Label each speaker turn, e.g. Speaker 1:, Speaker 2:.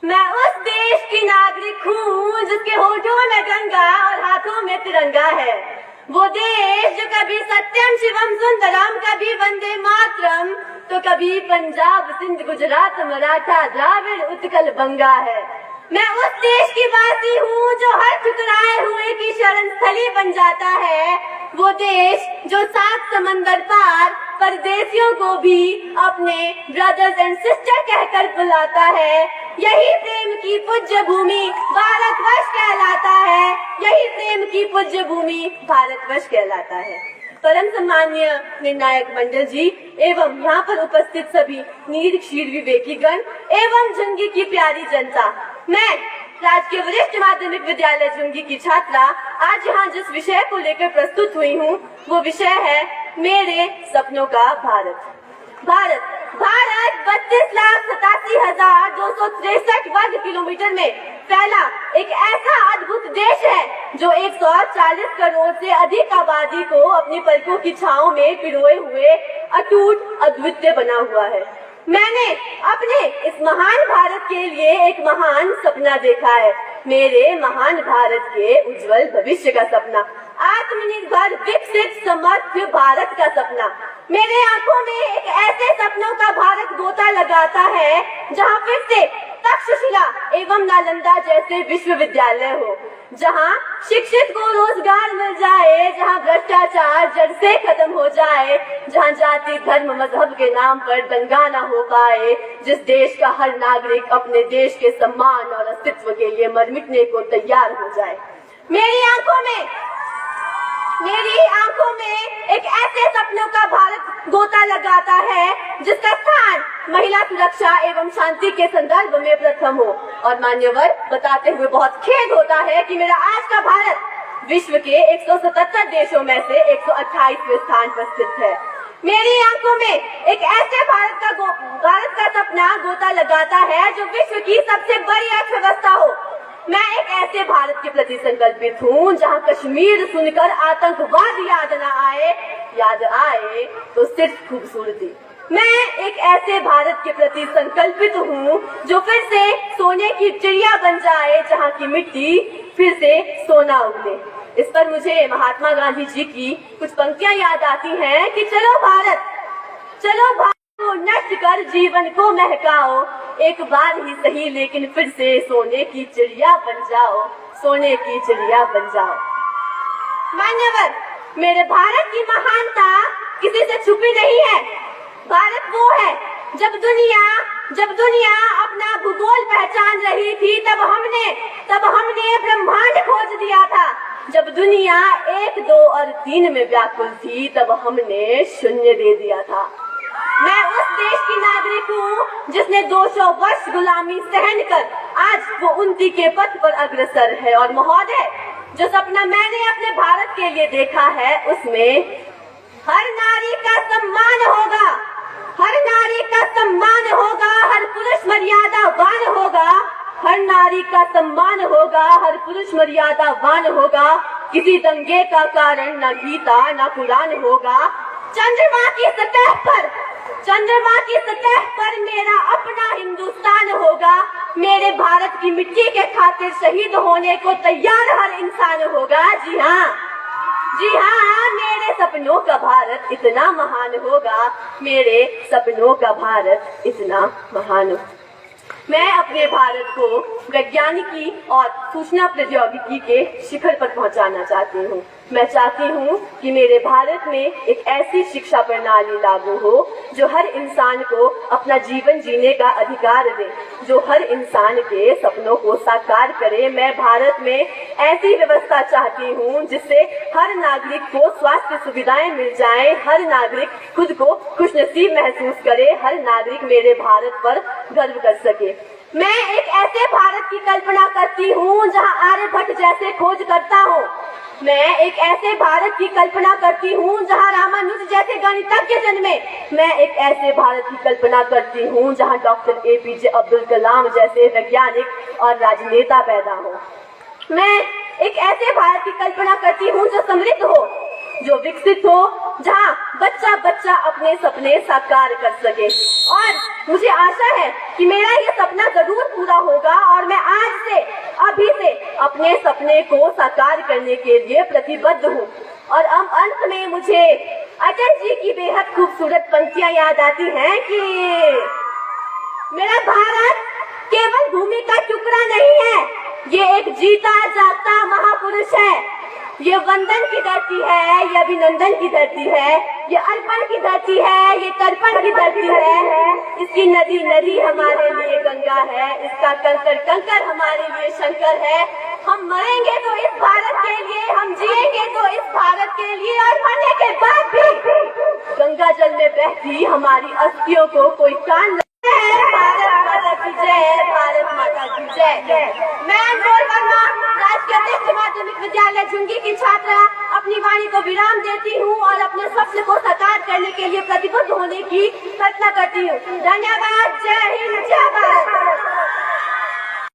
Speaker 1: मैं उस देश की नागरिक हूँ जिसके होठों में गंगा और हाथों में तिरंगा है। वो देश जो कभी सत्यम शिवम सुंदरम, कभी वंदे मातरम, तो कभी पंजाब सिंध गुजरात मराठा द्राविड़ उत्कल बंगा है। मैं उस देश की वासी हूँ जो हर ठुकराए हुए की शरण स्थली बन जाता है। वो देश जो 7 समंदर पार परदेशियों को भी अपने ब्रदर्स एंड सिस्टर कहकर बुलाता है। यही प्रेम की पूज्य भूमि भारतवर्ष कहलाता है। यही प्रेम की पूज्य भूमि भारतवर्ष कहलाता है। परम सम्माननीय निर्णायक मंडल जी एवं यहाँ पर उपस्थित सभी नीर क्षीर विवेकीगण एवं झुंगी की प्यारी जनता, मैं राजकीय वरिष्ठ माध्यमिक विद्यालय झुंगी की छात्रा आज यहाँ जिस विषय को लेकर प्रस्तुत हुई हूँ वो विषय है मेरे सपनों का भारत। भारत 32,87,263 वर्ग किलोमीटर में फैला एक ऐसा अद्भुत देश है जो 140 करोड़ से अधिक आबादी को अपनी पलकों की छांव में पिरोए हुए अटूट अद्वितीय बना हुआ है। मैंने अपने इस महान भारत के लिए एक महान सपना देखा है, मेरे महान भारत के उज्जवल भविष्य का सपना, आत्मनिर्भर विकसित समर्थ भारत का सपना। मेरे आंखों में एक ऐसे सपनों का भारत गोता लगाता है जहां फिर से तक्षशिला एवं नालंदा जैसे विश्वविद्यालय हो, जहां शिक्षित को रोजगार मिल जाए, जहां भ्रष्टाचार जड़ से खत्म हो जाए, जहां जाति धर्म मजहब के नाम पर दंगा न हो पाए, जिस देश का हर नागरिक अपने देश के सम्मान और अस्तित्व के लिए मर मिटने को तैयार हो जाए। मेरी आंखों में एक ऐसे सपनों का भारत गोता लगाता है जिसका स्थान महिला सुरक्षा एवं शांति के संदर्भ में प्रथम हो। और मान्यवर, बताते हुए बहुत खेद होता है कि मेरा आज का भारत विश्व के 177 देशों में से 128वें स्थान पर स्थित है। मेरी आंखों में एक ऐसे भारत का सपना गोता लगाता है जो विश्व की सबसे बड़ी अर्थव्यवस्था हो। मैं एक ऐसे भारत के प्रति संकल्पित हूँ जहाँ कश्मीर सुनकर आतंकवाद याद आए तो सिर्फ खूबसूरती। मैं एक ऐसे भारत के प्रति संकल्पित हूँ जो फिर से सोने की चिड़िया बन जाए, जहाँ की मिट्टी फिर से सोना उगले। इस पर मुझे महात्मा गांधी जी की कुछ पंक्तियाँ याद आती हैं कि चलो भारत को नष्ट कर जीवन को महकाओ, एक बार ही सही लेकिन फिर से सोने की चिड़िया बन जाओ, सोने की चिड़िया बन जाओ। मान्यवर, मेरे भारत की महानता किसी से छुपी नहीं है। भारत वो है जब दुनिया अपना भूगोल पहचान रही थी तब हमने ब्रह्मांड खोज दिया था। जब दुनिया 1, 2 और 3 में व्याकुल थी तब हमने शून्य दे दिया था। मैं उस देश की नागरिक हूँ जिसने 200 वर्ष गुलामी सहनकर आज वो उन्नति के पथ पर अग्रसर है। और महोदय, जो सपना मैंने अपने भारत के लिए देखा है उसमें हर नारी का सम्मान होगा, हर नारी का सम्मान होगा, हर पुरुष मर्यादावान होगा, हर नारी का सम्मान होगा, हर पुरुष मर्यादावान होगा। किसी दंगे का कारण न गीता न कुरान होगा। चंद्रमा की सतह पर मेरा अपना हिंदुस्तान होगा। मेरे भारत की मिट्टी के खातिर शहीद होने को तैयार हर इंसान होगा। जी हाँ, मेरे सपनों का भारत इतना महान होगा, मेरे सपनों का भारत इतना महान होगा। मैं अपने भारत को वैज्ञानिकी और सूचना प्रौद्योगिकी के शिखर पर पहुंचाना चाहती हूँ। मैं चाहती हूँ कि मेरे भारत में एक ऐसी शिक्षा प्रणाली लागू हो जो हर इंसान को अपना जीवन जीने का अधिकार दे, जो हर इंसान के सपनों को साकार करे। मैं भारत में ऐसी व्यवस्था चाहती हूँ जिससे हर नागरिक को स्वास्थ्य सुविधाएं मिल जाएं, हर नागरिक खुद को खुशनसीब महसूस करे, हर नागरिक मेरे भारत पर गर्व कर सके। मैं एक ऐसे भारत की कल्पना करती हूँ जहाँ आर्यभट्ट जैसे खोजकर्ता हो। मैं एक ऐसे भारत की कल्पना करती हूँ जहाँ रामानुज जैसे गणितज्ञ जन्मे। मैं एक ऐसे भारत की कल्पना करती हूँ जहाँ डॉक्टर APJ अब्दुल कलाम जैसे वैज्ञानिक और राजनेता पैदा हो। मैं एक ऐसे भारत की कल्पना करती हूँ जो समृद्ध हो, जो विकसित हो जहाँ बच्चा बच्चा अपने सपने साकार कर सके। और मुझे आशा है कि मेरा ये सपना जरूर पूरा होगा और मैं आज से अभी से अपने सपने को साकार करने के लिए प्रतिबद्ध हूँ। और अब अंत में मुझे अटल जी की बेहद खूबसूरत पंक्तियां याद आती हैं कि मेरा भारत केवल भूमि का टुकड़ा नहीं है, ये एक जीता जागता महापुरुष है। ये वंदन की धरती है, ये अभिनंदन की धरती है, ये अर्पण की धरती है, ये तर्पण की धरती है। इसकी नदी नदी हमारे लिए गंगा है, इसका कंकर कंकर हमारे लिए शंकर है। हम मरेंगे तो इस भारत के लिए, हम जिएंगे तो इस भारत के लिए, और मरने के बाद भी गंगा जल में बहती हमारी अस्थियों को कोई कान भारत माता की जय, भारत माता की जय। मैं अनमोल वर्मा, राजकीय अध्यक्ष माध्यमिक विद्यालय झुंगी की छात्रा, अपनी वाणी को विराम देती हूँ और अपने सपने को साकार करने के लिए प्रतिबद्ध होने की कल्पना करती हूँ। धन्यवाद। जय हिंद, जय भारत।